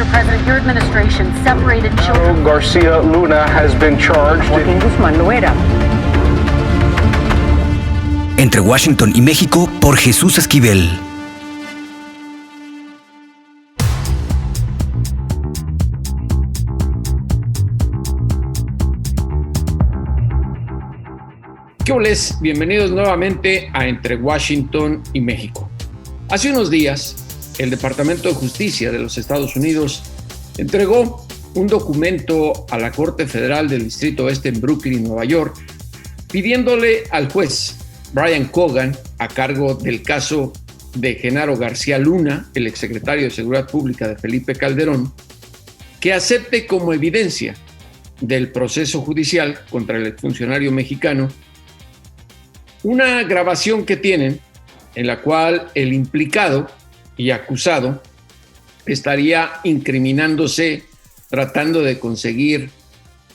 Mr. President, your administration separated children. Garcia Luna has been charged. Joaquín Guzmán lo era. Entre Washington y México, por Jesús Esquivel. ¿Qué oles? Bienvenidos nuevamente a Entre Washington y México. Hace unos días, el Departamento de Justicia de los Estados Unidos entregó un documento a la Corte Federal del Distrito Este en Brooklyn, Nueva York, pidiéndole al juez Brian Cogan, a cargo del caso de Genaro García Luna, el exsecretario de Seguridad Pública de Felipe Calderón, que acepte como evidencia del proceso judicial contra el exfuncionario mexicano una grabación que tienen en la cual el implicado y acusado estaría incriminándose tratando de conseguir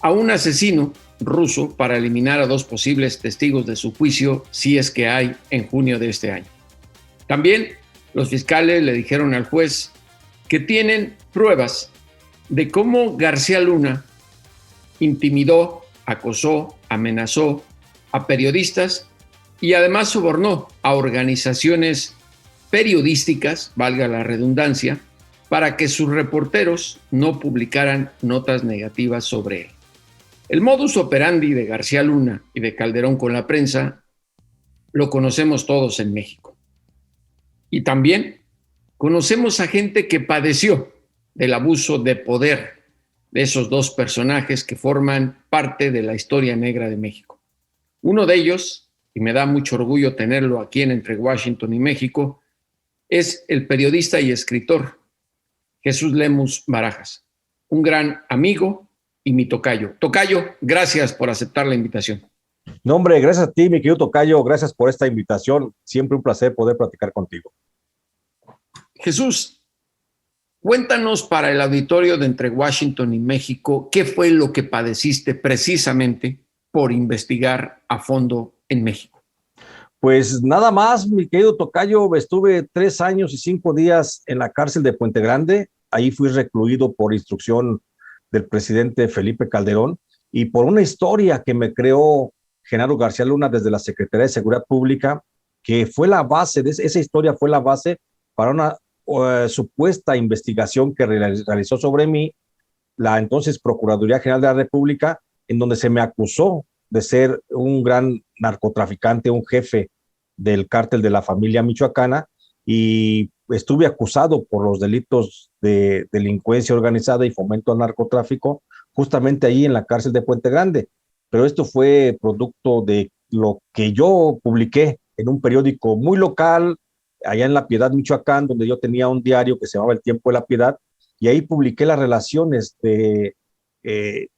a un asesino ruso para eliminar a dos posibles testigos de su juicio, si es que hay, en junio de este año. También los fiscales le dijeron al juez que tienen pruebas de cómo García Luna intimidó, acosó, amenazó a periodistas y además sobornó a organizaciones periodísticas, valga la redundancia, para que sus reporteros no publicaran notas negativas sobre él. El modus operandi de García Luna y de Calderón con la prensa lo conocemos todos en México. Y también conocemos a gente que padeció del abuso de poder de esos dos personajes que forman parte de la historia negra de México. Uno de ellos, y me da mucho orgullo tenerlo aquí en Entre Washington y México, es el periodista y escritor Jesús Lemus Barajas, un gran amigo y mi tocayo. Tocayo, gracias por aceptar la invitación. No, hombre, gracias a ti, mi querido tocayo, gracias por esta invitación. Siempre un placer poder platicar contigo. Jesús, cuéntanos para el auditorio de Entre Washington y México, ¿qué fue lo que padeciste precisamente por investigar a fondo en México? Pues nada más, mi querido tocayo, estuve 3 años y 5 días en la cárcel de Puente Grande. Ahí fui recluido por instrucción del presidente Felipe Calderón y por una historia que me creó Genaro García Luna desde la Secretaría de Seguridad Pública, que fue la base, esa historia fue la base para una supuesta investigación que realizó sobre mí la entonces Procuraduría General de la República, en donde se me acusó de ser un gran narcotraficante, un jefe del cártel de la familia michoacana, y estuve acusado por los delitos de delincuencia organizada y fomento al narcotráfico, justamente ahí en la cárcel de Puente Grande. Pero esto fue producto de lo que yo publiqué en un periódico muy local, allá en La Piedad, Michoacán, donde yo tenía un diario que se llamaba El Tiempo de la Piedad, y ahí publiqué las relaciones de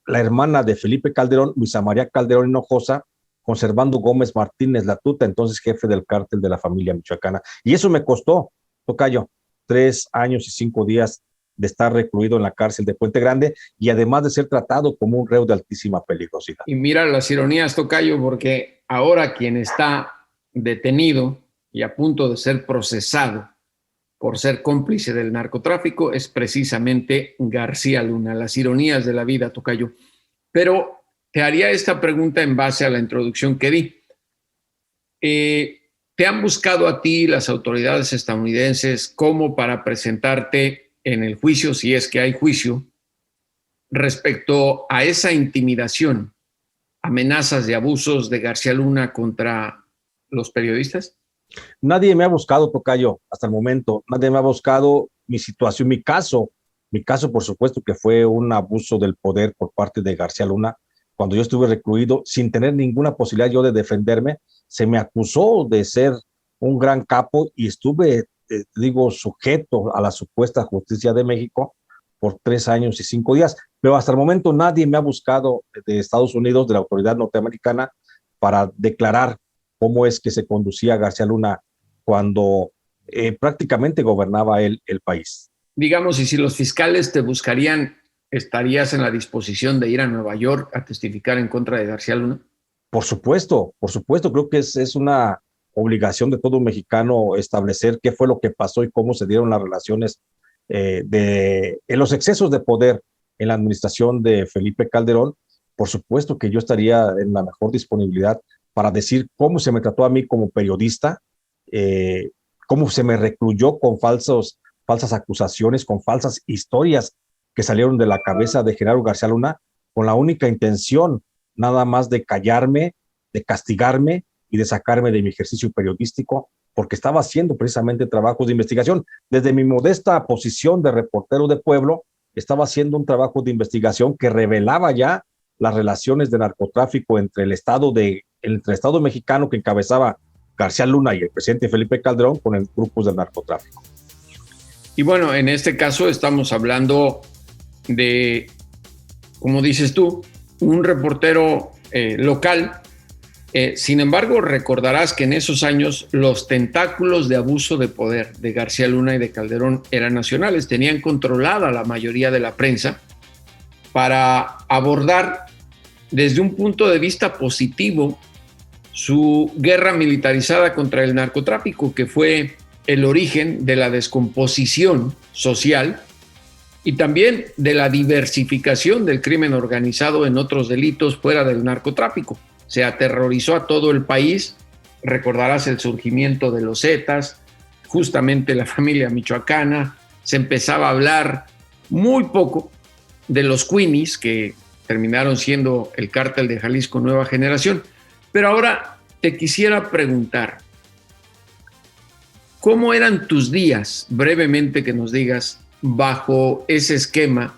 la hermana de Felipe Calderón, Luisa María Calderón Hinojosa, con Servando Gómez Martínez Latuta, entonces jefe del cártel de la familia michoacana. Y eso me costó, tocayo, 3 años y 5 días de estar recluido en la cárcel de Puente Grande y además de ser tratado como un reo de altísima peligrosidad. Y mira las ironías, tocayo, porque ahora quien está detenido y a punto de ser procesado por ser cómplice del narcotráfico es precisamente García Luna. Las ironías de la vida, tocayo. Pero te haría esta pregunta en base a la introducción que di. ¿Te han buscado a ti las autoridades estadounidenses como para presentarte en el juicio, si es que hay juicio, respecto a esa intimidación, amenazas y abusos de García Luna contra los periodistas? Nadie me ha buscado, tocayo, hasta el momento. Nadie me ha buscado mi situación, mi caso, por supuesto, que fue un abuso del poder por parte de García Luna. Cuando yo estuve recluido, sin tener ninguna posibilidad yo de defenderme, se me acusó de ser un gran capo y estuve, sujeto a la supuesta justicia de México por 3 años y 5 días. Pero hasta el momento nadie me ha buscado de Estados Unidos, de la autoridad norteamericana, para declarar cómo es que se conducía García Luna cuando prácticamente gobernaba él el país. Digamos, y si los fiscales te buscarían, ¿estarías en la disposición de ir a Nueva York a testificar en contra de García Luna? Por supuesto, creo que es una obligación de todo mexicano establecer qué fue lo que pasó y cómo se dieron las relaciones en los excesos de poder en la administración de Felipe Calderón, por supuesto que yo estaría en la mejor disponibilidad para decir cómo se me trató a mí como periodista, cómo se me recluyó con falsas acusaciones, con falsas historias que salieron de la cabeza de Genaro García Luna, con la única intención nada más de callarme, de castigarme y de sacarme de mi ejercicio periodístico, porque estaba haciendo precisamente trabajos de investigación. Desde mi modesta posición de reportero de pueblo, estaba haciendo un trabajo de investigación que revelaba ya las relaciones de narcotráfico entre el Estado mexicano que encabezaba García Luna y el presidente Felipe Calderón con el grupos del narcotráfico. Y bueno, en este caso estamos hablando de, como dices tú, un reportero local. Sin embargo, recordarás que en esos años los tentáculos de abuso de poder de García Luna y de Calderón eran nacionales, tenían controlada la mayoría de la prensa para abordar desde un punto de vista positivo su guerra militarizada contra el narcotráfico, que fue el origen de la descomposición social y también de la diversificación del crimen organizado en otros delitos fuera del narcotráfico. Se aterrorizó a todo el país. Recordarás el surgimiento de los Zetas, justamente la familia michoacana. Se empezaba a hablar muy poco de los Queenies, que terminaron siendo el cártel de Jalisco Nueva Generación. Pero ahora te quisiera preguntar, ¿cómo eran tus días? Brevemente que nos digas, bajo ese esquema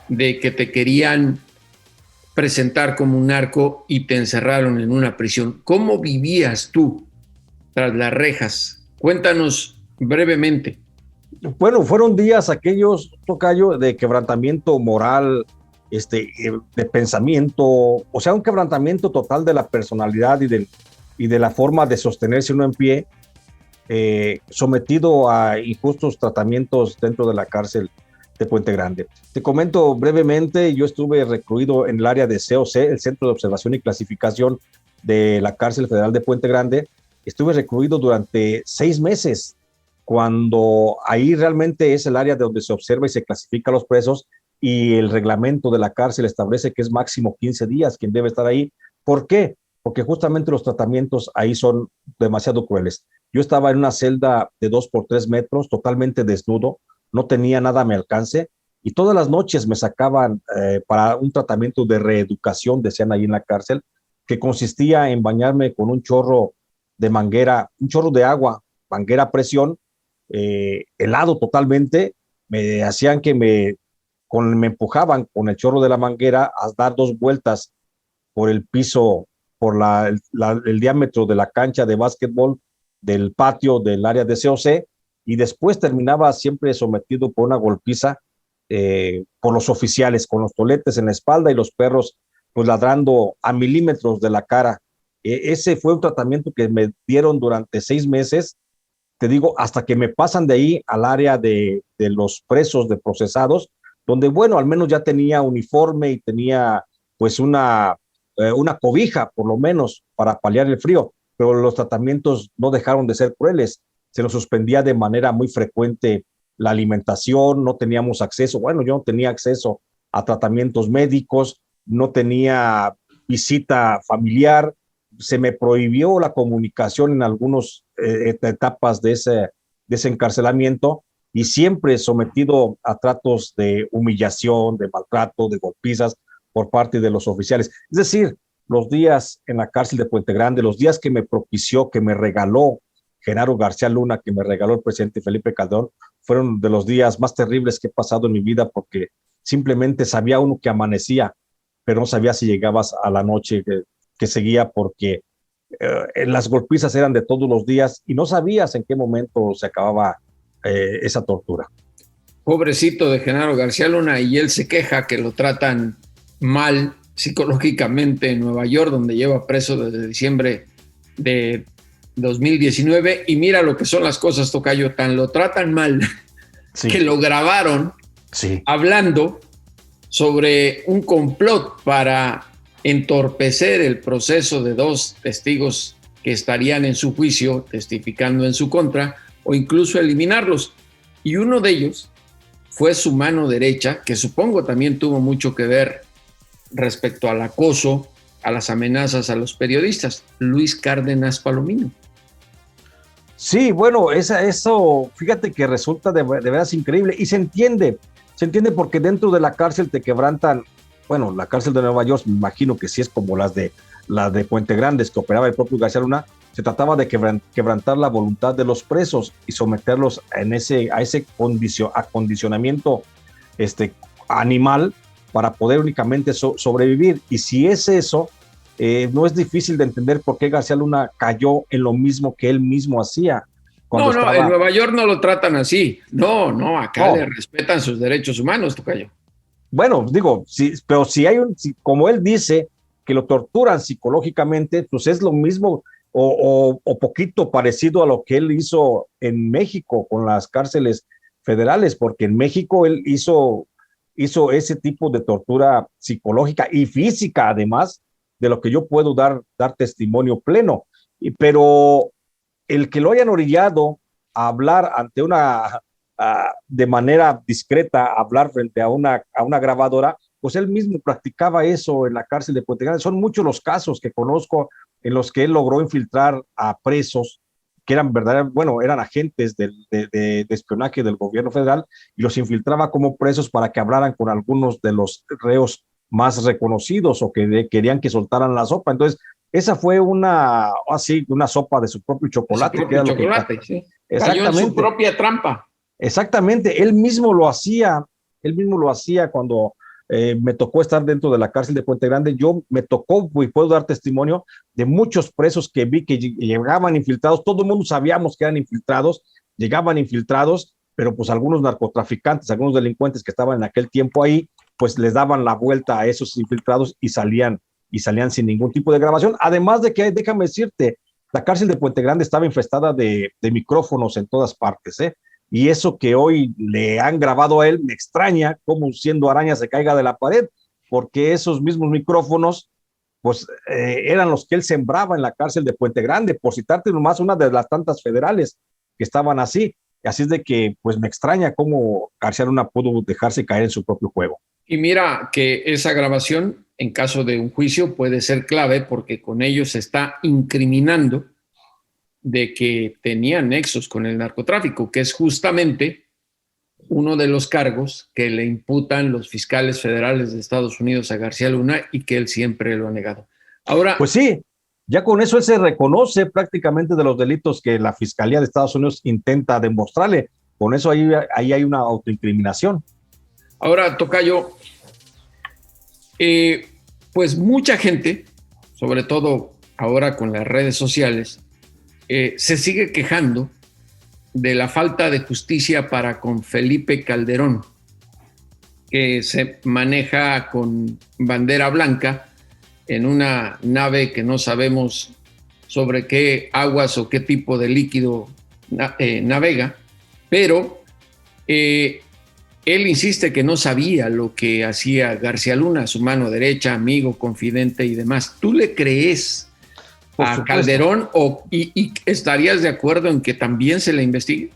de que te querían presentar como un narco y te encerraron en una prisión. ¿Cómo vivías tú tras las rejas? Cuéntanos brevemente. Bueno, fueron días aquellos, tocayo, de quebrantamiento moral, de pensamiento, o sea, un quebrantamiento total de la personalidad y de la forma de sostenerse uno en pie, sometido a injustos tratamientos dentro de la cárcel de Puente Grande. Te comento brevemente, yo estuve recluido en el área de COC, el Centro de Observación y Clasificación de la Cárcel Federal de Puente Grande. Estuve recluido durante 6 meses, cuando ahí realmente es el área de donde se observa y se clasifica a los presos, y el reglamento de la cárcel establece que es máximo 15 días quien debe estar ahí. ¿Por qué? Porque justamente los tratamientos ahí son demasiado crueles. Yo estaba en una celda de 2 por 3 metros, totalmente desnudo, no tenía nada a mi alcance, y todas las noches me sacaban para un tratamiento de reeducación, decían ahí en la cárcel, que consistía en bañarme con un chorro de manguera, un chorro de agua, manguera a presión, helado totalmente. Me hacían que me empujaban con el chorro de la manguera a dar 2 vueltas por el piso, por el diámetro de la cancha de básquetbol del patio del área de COC, y después terminaba siempre sometido por una golpiza por los oficiales, con los toletes en la espalda y los perros pues ladrando a milímetros de la cara. Ese fue un tratamiento que me dieron durante 6 meses, te digo, hasta que me pasan de ahí al área de los presos, de procesados, donde, bueno, al menos ya tenía uniforme y tenía pues una cobija, por lo menos, para paliar el frío, pero los tratamientos no dejaron de ser crueles. Se nos suspendía de manera muy frecuente la alimentación, no teníamos acceso, bueno, yo no tenía acceso a tratamientos médicos, no tenía visita familiar, se me prohibió la comunicación en algunas etapas de ese encarcelamiento, y siempre sometido a tratos de humillación, de maltrato, de golpizas por parte de los oficiales. Es decir, los días en la cárcel de Puente Grande, los días que me propició, que me regaló Genaro García Luna, que me regaló el presidente Felipe Calderón, fueron de los días más terribles que he pasado en mi vida, porque simplemente sabía uno que amanecía, pero no sabía si llegabas a la noche que seguía, porque las golpizas eran de todos los días y no sabías en qué momento se acababa esa tortura. Pobrecito de Genaro García Luna, y él se queja que lo tratan mal psicológicamente en Nueva York, donde lleva preso desde diciembre de 2019, y mira lo que son las cosas, tocayo, tan lo tratan mal sí, que lo grabaron sí, hablando sobre un complot para entorpecer el proceso de 2 testigos que estarían en su juicio testificando en su contra, o incluso eliminarlos. Y uno de ellos fue su mano derecha, que supongo también tuvo mucho que ver respecto al acoso, a las amenazas a los periodistas, Luis Cárdenas Palomino. Sí, bueno, eso, fíjate que resulta de veras increíble y se entiende porque dentro de la cárcel te quebrantan, bueno, la cárcel de Nueva York, me imagino que sí es como las de Puente Grandes que operaba el propio García Luna, se trataba de quebrantar la voluntad de los presos y someterlos a ese acondicionamiento animal para poder únicamente sobrevivir. Y si es eso, no es difícil de entender por qué García Luna cayó en lo mismo que él mismo hacía. No, en Nueva York no lo tratan así. No, acá le respetan sus derechos humanos, tocayo. Bueno, digo, sí, pero si como él dice, que lo torturan psicológicamente, pues es lo mismo o poquito parecido a lo que él hizo en México con las cárceles federales, porque en México él hizo ese tipo de tortura psicológica y física, además de lo que yo puedo dar testimonio pleno. Pero el que lo hayan orillado a hablar ante de manera discreta, hablar frente a una grabadora, pues él mismo practicaba eso en la cárcel de Puente Grande. Son muchos los casos que conozco en los que él logró infiltrar a presos que eran eran agentes de espionaje del gobierno federal y los infiltraba como presos para que hablaran con algunos de los reos más reconocidos o que querían que soltaran la sopa. Entonces, esa fue una sopa de su propio chocolate. Su propio chocolate, sí. Exactamente. Cayó en su propia trampa. Exactamente, él mismo lo hacía cuando me tocó estar dentro de la cárcel de Puente Grande. Me tocó y puedo dar testimonio de muchos presos que vi que llegaban infiltrados. Todo el mundo sabíamos que eran infiltrados, llegaban infiltrados, pero pues algunos narcotraficantes, algunos delincuentes que estaban en aquel tiempo ahí, pues les daban la vuelta a esos infiltrados y salían sin ningún tipo de grabación. Además de que, déjame decirte, la cárcel de Puente Grande estaba infestada de micrófonos en todas partes, y eso que hoy le han grabado a él, me extraña cómo siendo araña se caiga de la pared, porque esos mismos micrófonos, pues eran los que él sembraba en la cárcel de Puente Grande, por citarte nomás una de las tantas federales que estaban así. Así es de que, pues me extraña cómo García Luna pudo dejarse caer en su propio juego. Y mira que esa grabación, en caso de un juicio, puede ser clave porque con ello se está incriminando de que tenía nexos con el narcotráfico, que es justamente uno de los cargos que le imputan los fiscales federales de Estados Unidos a García Luna y que él siempre lo ha negado. Ahora, pues sí, ya con eso él se reconoce prácticamente de los delitos que la Fiscalía de Estados Unidos intenta demostrarle. Con eso ahí hay una autoincriminación. Ahora, tocayo, pues mucha gente, sobre todo ahora con las redes sociales, se sigue quejando de la falta de justicia para con Felipe Calderón, que se maneja con bandera blanca en una nave que no sabemos sobre qué aguas o qué tipo de líquido navega, pero él insiste que no sabía lo que hacía García Luna, su mano derecha, amigo, confidente y demás. ¿Tú le crees a Calderón y estarías de acuerdo en que también se le investigue?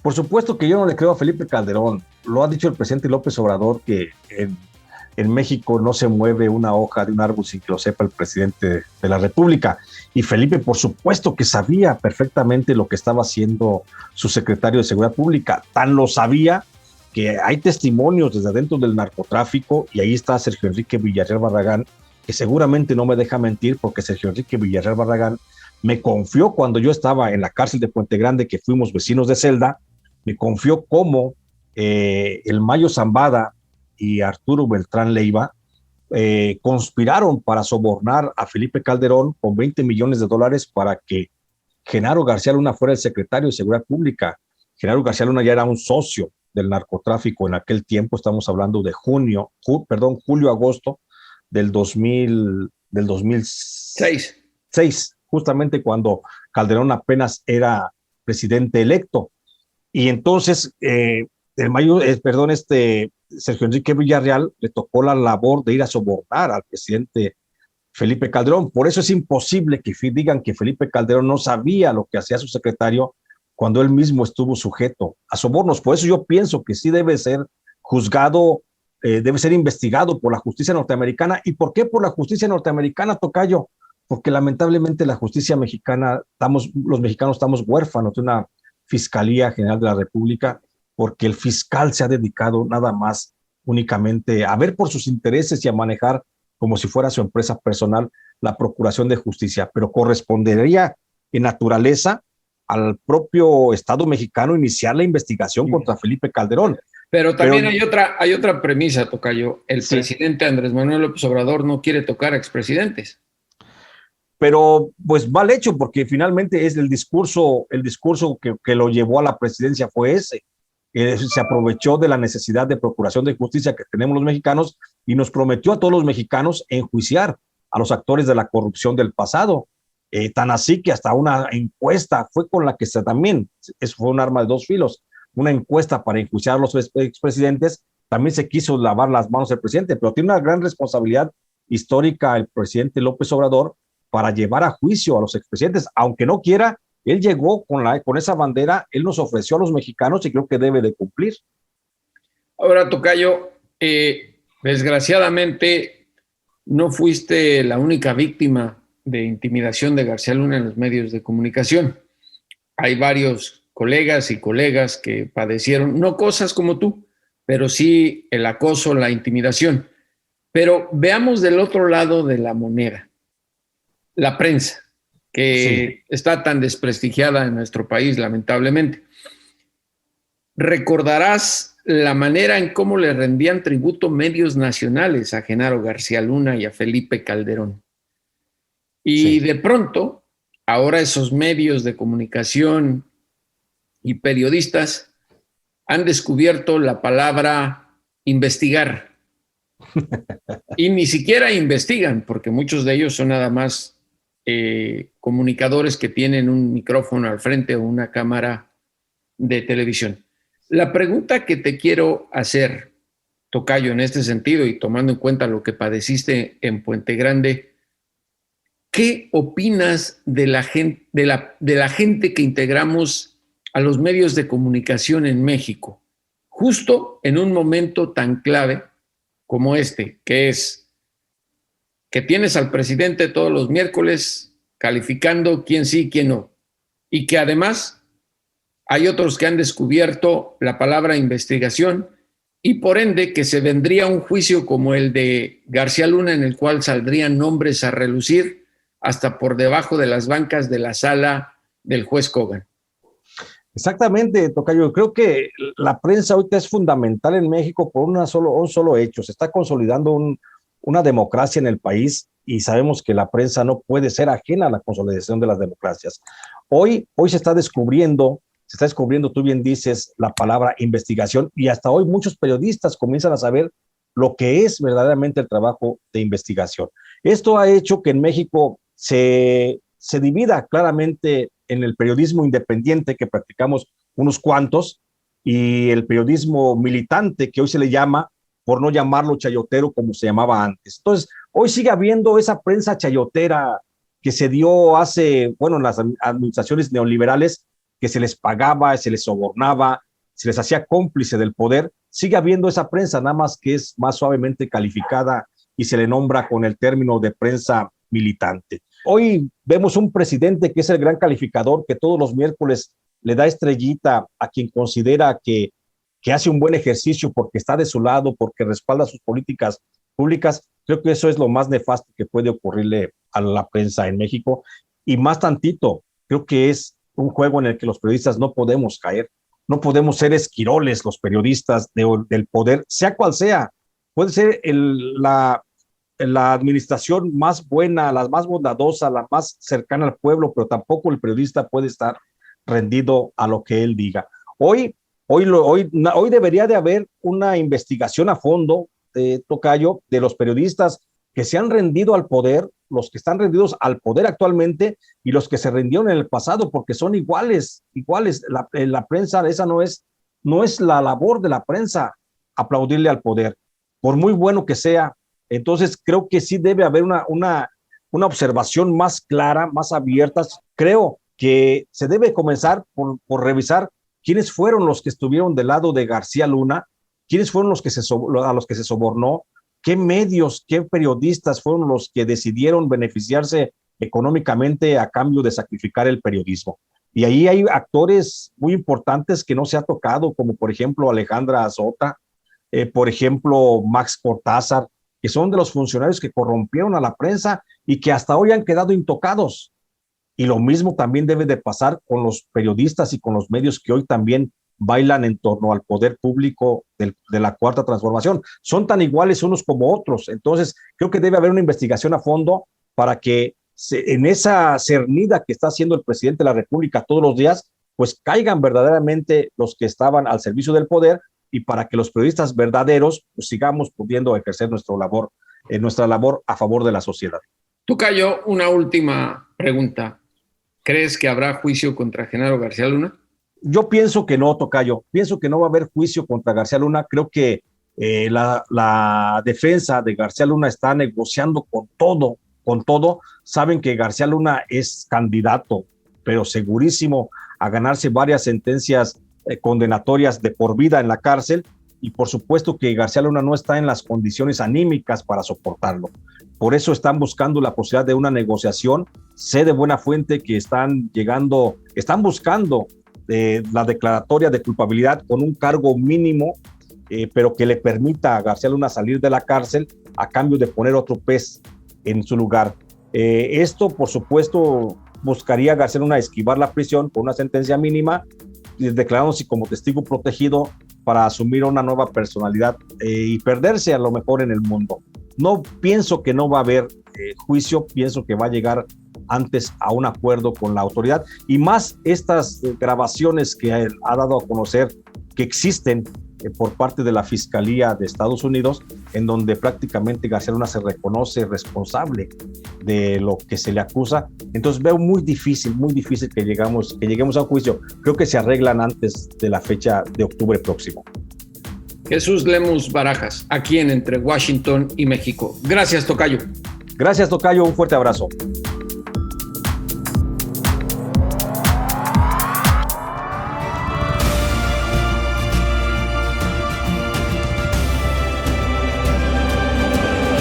Por supuesto que yo no le creo a Felipe Calderón. Lo ha dicho el presidente López Obrador, que en México no se mueve una hoja de un árbol sin que lo sepa el presidente de la República. Y Felipe, por supuesto que sabía perfectamente lo que estaba haciendo su secretario de Seguridad Pública. Tan lo sabía que hay testimonios desde adentro del narcotráfico, y ahí está Sergio Enrique Villarreal Barragán, que seguramente no me deja mentir, porque Sergio Enrique Villarreal Barragán me confió cuando yo estaba en la cárcel de Puente Grande, que fuimos vecinos de celda, me confió cómo el Mayo Zambada y Arturo Beltrán Leiva conspiraron para sobornar a Felipe Calderón con $20 millones para que Genaro García Luna fuera el secretario de Seguridad Pública. Genaro García Luna ya era un socio del narcotráfico en aquel tiempo, estamos hablando de julio-agosto del 2006, justamente cuando Calderón apenas era presidente electo. Y entonces Sergio Enrique Villarreal le tocó la labor de ir a sobornar al presidente Felipe Calderón. Por eso es imposible que digan que Felipe Calderón no sabía lo que hacía su secretario, cuando él mismo estuvo sujeto a sobornos. Por eso yo pienso que sí debe ser juzgado, debe ser investigado por la justicia norteamericana. ¿Y por qué por la justicia norteamericana, tocayo? Porque lamentablemente la justicia mexicana, los mexicanos estamos huérfanos de una Fiscalía General de la República, porque el fiscal se ha dedicado nada más únicamente a ver por sus intereses y a manejar como si fuera su empresa personal la procuración de justicia, pero correspondería en naturaleza al propio Estado mexicano iniciar la investigación contra Felipe Calderón. Pero también hay otra premisa, tocayo. El presidente Andrés Manuel López Obrador no quiere tocar a expresidentes. Pero pues mal hecho, porque finalmente es el discurso que lo llevó a la presidencia fue ese. Se aprovechó de la necesidad de procuración de justicia que tenemos los mexicanos y nos prometió a todos los mexicanos enjuiciar a los actores de la corrupción del pasado. Tan así que hasta una encuesta fue con la que eso fue un arma de dos filos, una encuesta para enjuiciar a los expresidentes. También se quiso lavar las manos del presidente, pero tiene una gran responsabilidad histórica el presidente López Obrador para llevar a juicio a los expresidentes, aunque no quiera. Él llegó con esa bandera, él nos ofreció a los mexicanos y creo que debe de cumplir. Ahora, tocayo, desgraciadamente no fuiste la única víctima de intimidación de García Luna en los medios de comunicación. Hay varios colegas y colegas que padecieron, no cosas como tú, pero sí el acoso, la intimidación. Pero veamos del otro lado de la moneda, la prensa, que está tan desprestigiada en nuestro país, lamentablemente. Recordarás la manera en cómo le rendían tributo medios nacionales a Genaro García Luna y a Felipe Calderón. Y de pronto, ahora esos medios de comunicación y periodistas han descubierto la palabra investigar. Y ni siquiera investigan, porque muchos de ellos son nada más comunicadores que tienen un micrófono al frente o una cámara de televisión. La pregunta que te quiero hacer, tocayo, en este sentido y tomando en cuenta lo que padeciste en Puente Grande, ¿qué opinas de la gente que integramos a los medios de comunicación en México, justo en un momento tan clave como este, que es que tienes al presidente todos los miércoles calificando quién sí, quién no, y que además hay otros que han descubierto la palabra investigación y por ende que se vendría un juicio como el de García Luna en el cual saldrían nombres a relucir hasta por debajo de las bancas de la sala del juez Kogan? Exactamente, tocayo. Creo que la prensa ahorita es fundamental en México por un solo hecho. Se está consolidando una democracia en el país y sabemos que la prensa no puede ser ajena a la consolidación de las democracias. Hoy se está descubriendo, tú bien dices, la palabra investigación y hasta hoy muchos periodistas comienzan a saber lo que es verdaderamente el trabajo de investigación. Esto ha hecho que en México se divida claramente en el periodismo independiente que practicamos unos cuantos y el periodismo militante que hoy se le llama, por no llamarlo chayotero como se llamaba antes. Entonces, hoy sigue habiendo esa prensa chayotera que se dio en las administraciones neoliberales, que se les pagaba, se les sobornaba, se les hacía cómplice del poder. Sigue habiendo esa prensa, nada más que es más suavemente calificada y se le nombra con el término de prensa militante. Hoy vemos un presidente que es el gran calificador, que todos los miércoles le da estrellita a quien considera que hace un buen ejercicio porque está de su lado, porque respalda sus políticas públicas. Creo que eso es lo más nefasto que puede ocurrirle a la prensa en México. Y más tantito, creo que es un juego en el que los periodistas no podemos caer, no podemos ser esquiroles los periodistas del poder, sea cual sea. Puede ser la administración más buena, la más bondadosa, la más cercana al pueblo, pero tampoco el periodista puede estar rendido a lo que él diga. Hoy debería de haber una investigación a fondo, tocayo, de los periodistas que se han rendido al poder, los que están rendidos al poder actualmente y los que se rindieron en el pasado, porque son iguales. La prensa, esa no es la labor de la prensa, aplaudirle al poder, por muy bueno que sea. Entonces creo que sí debe haber una observación más clara, más abierta. Creo que se debe comenzar por revisar quiénes fueron los que estuvieron del lado de García Luna, quiénes fueron los que a los que se sobornó, qué medios, qué periodistas fueron los que decidieron beneficiarse económicamente a cambio de sacrificar el periodismo. Y ahí hay actores muy importantes que no se ha tocado, como por ejemplo Alejandra Azota, por ejemplo Max Cortázar, que son de los funcionarios que corrompieron a la prensa y que hasta hoy han quedado intocados. Y lo mismo también debe de pasar con los periodistas y con los medios que hoy también bailan en torno al poder público de la Cuarta Transformación. Son tan iguales unos como otros. Entonces, creo que debe haber una investigación a fondo para que en esa cernida que está haciendo el presidente de la República todos los días, pues caigan verdaderamente los que estaban al servicio del poder y para que los periodistas verdaderos pues, sigamos pudiendo ejercer nuestra labor a favor de la sociedad. Tocayo, una última pregunta. ¿Crees que habrá juicio contra Genaro García Luna? Yo pienso que no, Tocayo. Pienso que no va a haber juicio contra García Luna. Creo que la defensa de García Luna está negociando con todo. Saben que García Luna es candidato, pero segurísimo a ganarse varias sentencias condenatorias de por vida en la cárcel. Y por supuesto que García Luna no está en las condiciones anímicas para soportarlo. Por eso están buscando la posibilidad de una negociación. Sé de buena fuente que están buscando la declaratoria de culpabilidad con un cargo mínimo, pero que le permita a García Luna salir de la cárcel a cambio de poner otro pez en su lugar. Esto, por supuesto, buscaría a García Luna esquivar la prisión con una sentencia mínima, declarándose como testigo protegido para asumir una nueva personalidad y perderse a lo mejor en el mundo. No pienso que no va a haber juicio, pienso que va a llegar antes a un acuerdo con la autoridad y más estas grabaciones que ha dado a conocer que existen por parte de la Fiscalía de Estados Unidos, en donde prácticamente García Luna se reconoce responsable de lo que se le acusa. Entonces veo muy difícil que lleguemos a un juicio. Creo que se arreglan antes de la fecha de octubre próximo. Jesús Lemus Barajas, aquí en Entre Washington y México. Gracias, Tocayo. Gracias, Tocayo. Un fuerte abrazo.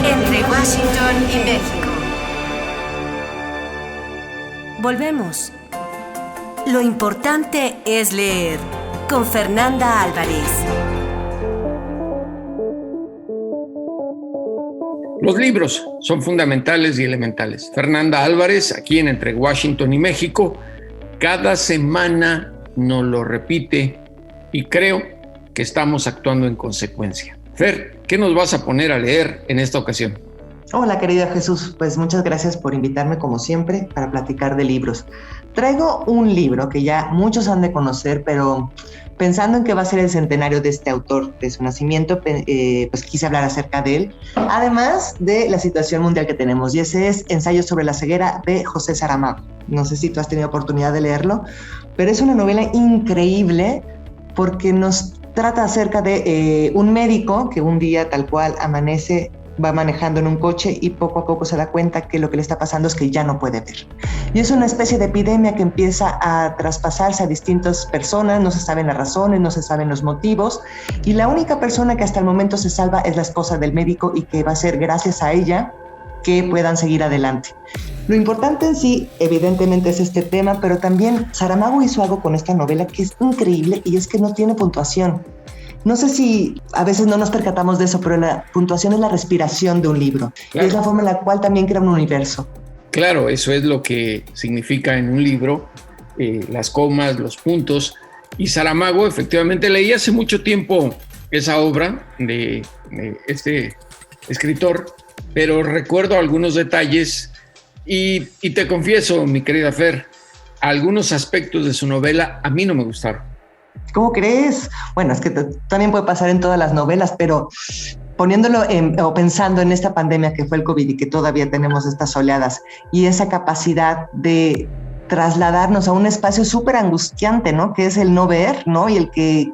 Entre Washington y México. Volvemos. Lo importante es leer. Con Fernanda Álvarez. Los libros son fundamentales y elementales. Fernanda Álvarez, aquí en Entre Washington y México, cada semana nos lo repite y creo que estamos actuando en consecuencia. Fer, ¿qué nos vas a poner a leer en esta ocasión? Hola, querido Jesús. Pues muchas gracias por invitarme, como siempre, para platicar de libros. Traigo un libro que ya muchos han de conocer, pero pensando en que va a ser el centenario de este autor, de su nacimiento, pues quise hablar acerca de él, además de la situación mundial que tenemos, y ese es Ensayo sobre la ceguera de José Saramago. No sé si tú has tenido oportunidad de leerlo, pero es una novela increíble porque nos trata acerca de un médico que un día tal cual amanece, va manejando en un coche y poco a poco se da cuenta que lo que le está pasando es que ya no puede ver. Y es una especie de epidemia que empieza a traspasarse a distintas personas, no se saben las razones, no se saben los motivos, y la única persona que hasta el momento se salva es la esposa del médico y que va a ser gracias a ella que puedan seguir adelante. Lo importante en sí, evidentemente, es este tema, pero también Saramago hizo algo con esta novela que es increíble y es que no tiene puntuación. No sé si a veces no nos percatamos de eso, pero la puntuación es la respiración de un libro. Claro. Y es la forma en la cual también crea un universo. Claro, eso es lo que significa en un libro, las comas, los puntos. Y Saramago, efectivamente, leí hace mucho tiempo esa obra de este escritor, pero recuerdo algunos detalles y te confieso, mi querida Fer, algunos aspectos de su novela a mí no me gustaron. ¿Cómo crees? Bueno, es que también puede pasar en todas las novelas, pero poniéndolo o pensando en esta pandemia que fue el COVID y que todavía tenemos estas oleadas y esa capacidad de trasladarnos a un espacio súper angustiante, ¿no? Que es el no ver, ¿no? Y el que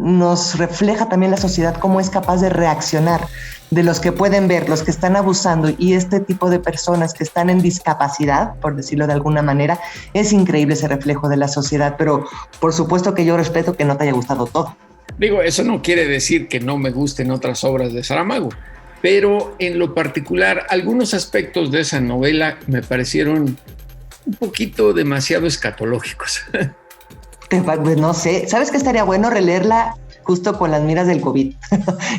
nos refleja también la sociedad cómo es capaz de reaccionar, de los que pueden ver, los que están abusando y este tipo de personas que están en discapacidad, por decirlo de alguna manera. Es increíble ese reflejo de la sociedad, pero por supuesto que yo respeto que no te haya gustado todo. Digo, eso no quiere decir que no me gusten otras obras de Saramago, pero en lo particular, algunos aspectos de esa novela me parecieron un poquito demasiado escatológicos. Pues no sé, ¿sabes qué estaría bueno releerla justo con las miras del COVID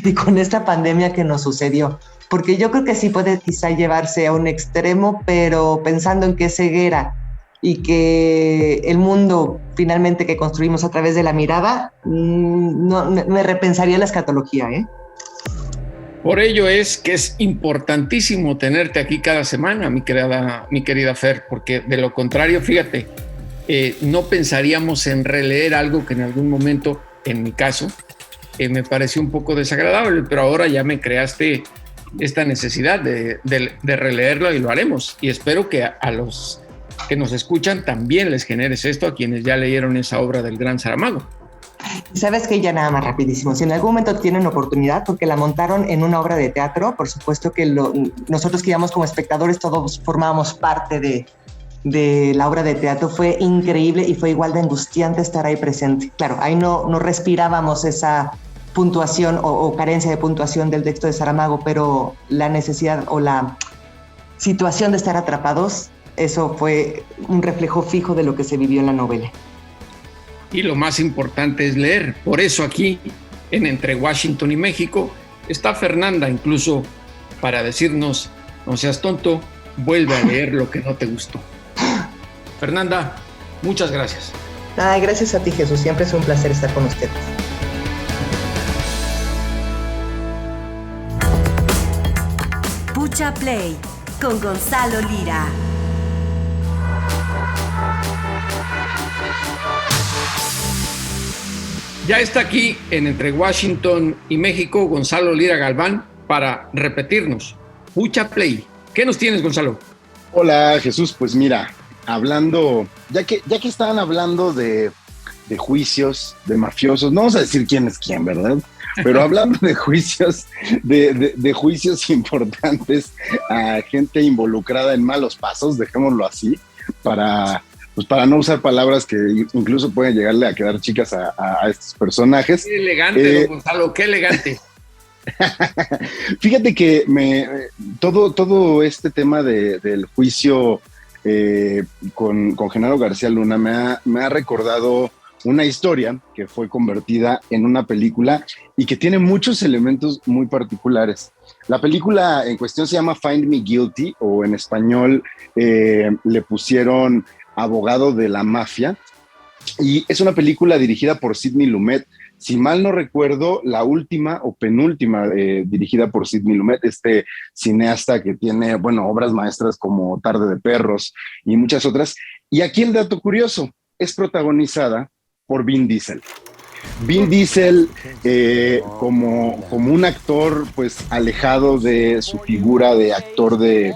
y con esta pandemia que nos sucedió? Porque yo creo que sí puede quizá llevarse a un extremo, pero pensando en que es ceguera y que el mundo finalmente que construimos a través de la mirada, no, me repensaría la escatología, ¿eh? Por ello es que es importantísimo tenerte aquí cada semana, mi querida Fer, porque de lo contrario, fíjate, no pensaríamos en releer algo que en algún momento, en mi caso, me pareció un poco desagradable, pero ahora ya me creaste esta necesidad de releerlo y lo haremos. Y espero que a los que nos escuchan también les generes esto, a quienes ya leyeron esa obra del gran Saramago. Sabes que ya nada más rapidísimo, si en algún momento tienen oportunidad, porque la montaron en una obra de teatro, por supuesto que nosotros que íbamos como espectadores todos formábamos parte de la obra de teatro. Fue increíble y fue igual de angustiante estar ahí presente. Claro, ahí no respirábamos esa puntuación o carencia de puntuación del texto de Saramago, pero la necesidad o la situación de estar atrapados, eso fue un reflejo fijo de lo que se vivió en la novela. Y lo más importante es leer. Por eso aquí, en Entre Washington y México, está Fernanda, incluso para decirnos, no seas tonto, vuelve a leer lo que no te gustó. Fernanda, muchas gracias. Ay, gracias a ti, Jesús. Siempre es un placer estar con ustedes. Pucha Play con Gonzalo Lira. Ya está aquí en Entre Washington y México Gonzalo Lira Galván para repetirnos. Pucha Play. ¿Qué nos tienes, Gonzalo? Hola, Jesús. Pues mira, hablando, ya que estaban hablando de juicios, de mafiosos, no vamos a decir quién es quién, ¿verdad? Pero hablando de juicios, de juicios importantes a gente involucrada en malos pasos, dejémoslo así, para no usar palabras que incluso pueden llegarle a quedar chicas a estos personajes. Qué elegante, don Gonzalo, qué elegante. Fíjate que todo este tema del juicio con Genaro García Luna me ha recordado una historia que fue convertida en una película y que tiene muchos elementos muy particulares. La película en cuestión se llama Find Me Guilty, o en español le pusieron Abogado de la Mafia, y es una película dirigida por Sidney Lumet. Si mal no recuerdo, la última o penúltima dirigida por Sidney Lumet, este cineasta que tiene, obras maestras como Tarde de Perros y muchas otras. Y aquí el dato curioso, es protagonizada por Vin Diesel. Vin Diesel como un actor pues alejado de su figura de actor de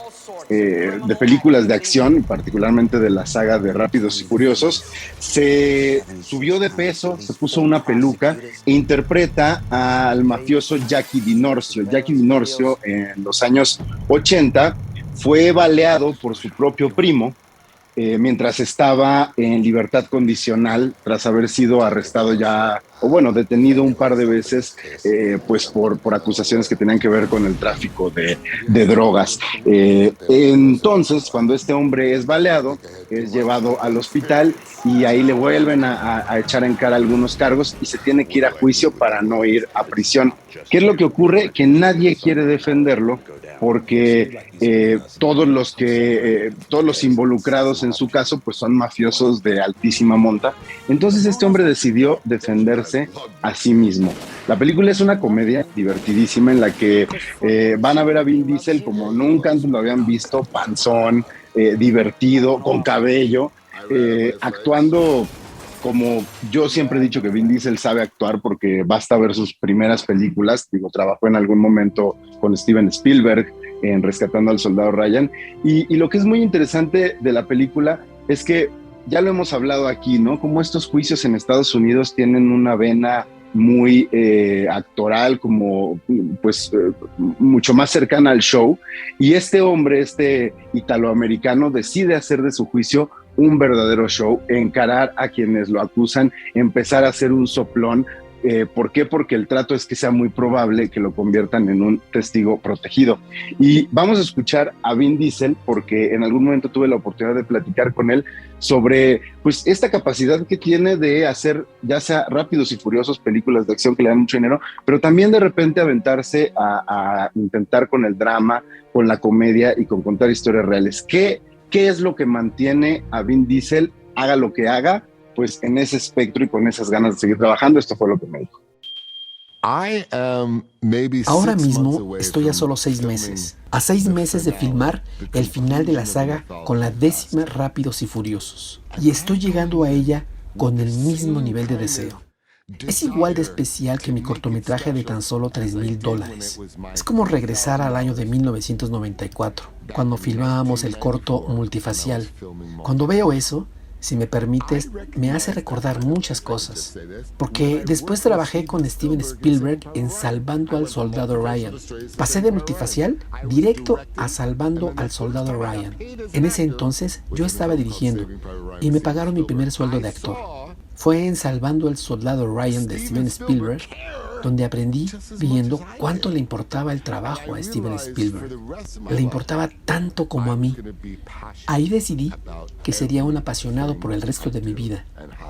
películas de acción, particularmente de la saga de Rápidos y Furiosos, se subió de peso, se puso una peluca e interpreta al mafioso Jackie Dinorcio. Jackie Dinorcio en los años 80 fue baleado por su propio primo mientras estaba en libertad condicional tras haber sido arrestado ya, detenido un par de veces, pues por acusaciones que tenían que ver con el tráfico de drogas. Entonces, cuando este hombre es baleado, es llevado al hospital y ahí le vuelven a echar en cara algunos cargos y se tiene que ir a juicio para no ir a prisión. ¿Qué es lo que ocurre? Que nadie quiere defenderlo porque todos los involucrados en su caso pues son mafiosos de altísima monta. Entonces este hombre decidió defenderse a sí mismo. La película es una comedia divertidísima en la que van a ver a Vin Diesel como nunca antes lo habían visto, panzón, divertido, con cabello, actuando como yo siempre he dicho que Vin Diesel sabe actuar, porque basta ver sus primeras películas. Trabajó en algún momento con Steven Spielberg en Rescatando al Soldado Ryan, y lo que es muy interesante de la película es que ya lo hemos hablado aquí, ¿no? Como estos juicios en Estados Unidos tienen una vena muy actoral, como pues mucho más cercana al show, y este hombre, este italoamericano, decide hacer de su juicio un verdadero show, encarar a quienes lo acusan, empezar a hacer un soplón. ¿Por qué? Porque el trato es que sea muy probable que lo conviertan en un testigo protegido. Y vamos a escuchar a Vin Diesel, porque en algún momento tuve la oportunidad de platicar con él sobre pues esta capacidad que tiene de hacer ya sea Rápidos y Furiosos, películas de acción que le dan mucho dinero, pero también de repente aventarse a intentar con el drama, con la comedia y con contar historias reales. ¿Qué es lo que mantiene a Vin Diesel, haga lo que haga, pues en ese espectro y con esas ganas de seguir trabajando? Esto fue lo que me dijo. Ahora mismo estoy a solo 6 meses. A 6 meses de filmar el final de la saga con la 10ª Rápidos y Furiosos. Y estoy llegando a ella con el mismo nivel de deseo. Es igual de especial que mi cortometraje de tan solo $3,000. Es como regresar al año de 1994, cuando filmábamos el corto Multifacial. Cuando veo eso, si me permites, me hace recordar muchas cosas, porque después trabajé con Steven Spielberg en Salvando al Soldado Ryan. Pasé de Multifacial directo a Salvando al Soldado Ryan. En ese entonces yo estaba dirigiendo y me pagaron mi primer sueldo de actor. Fue en Salvando al Soldado Ryan de Steven Spielberg donde aprendí viendo cuánto le importaba el trabajo a Steven Spielberg. Le importaba tanto como a mí. Ahí decidí que sería un apasionado por el resto de mi vida.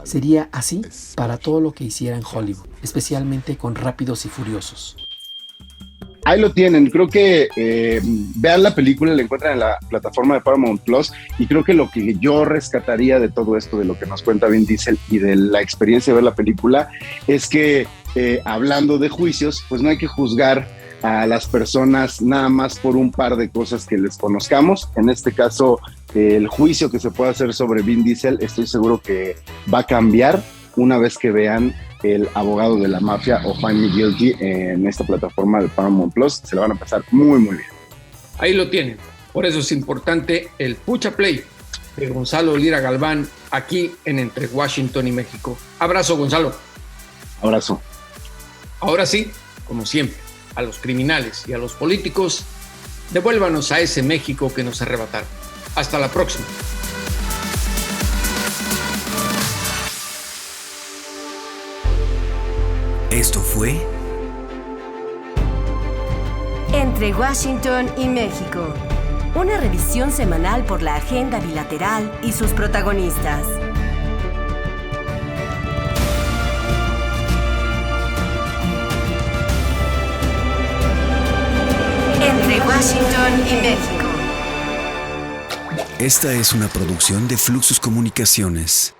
Sería así para todo lo que hiciera en Hollywood, especialmente con Rápidos y Furiosos. Ahí lo tienen, creo que vean la película, la encuentran en la plataforma de Paramount Plus, y creo que lo que yo rescataría de todo esto, de lo que nos cuenta Vin Diesel y de la experiencia de ver la película, es que hablando de juicios, pues no hay que juzgar a las personas nada más por un par de cosas que les conozcamos. En este caso, el juicio que se puede hacer sobre Vin Diesel, estoy seguro que va a cambiar una vez que vean El abogado de la mafia o Find Me Guilty en esta plataforma de Paramount Plus. Se la van a pasar muy, muy bien. Ahí lo tienen. Por eso es importante el Pucha Play de Gonzalo Lira Galván aquí en Entre Washington y México. Abrazo, Gonzalo. Abrazo. Ahora sí, como siempre, a los criminales y a los políticos, devuélvanos a ese México que nos arrebataron. Hasta la próxima. Esto fue Entre Washington y México. Una revisión semanal por la agenda bilateral y sus protagonistas. Entre Washington y México. Esta es una producción de Fluxus Comunicaciones.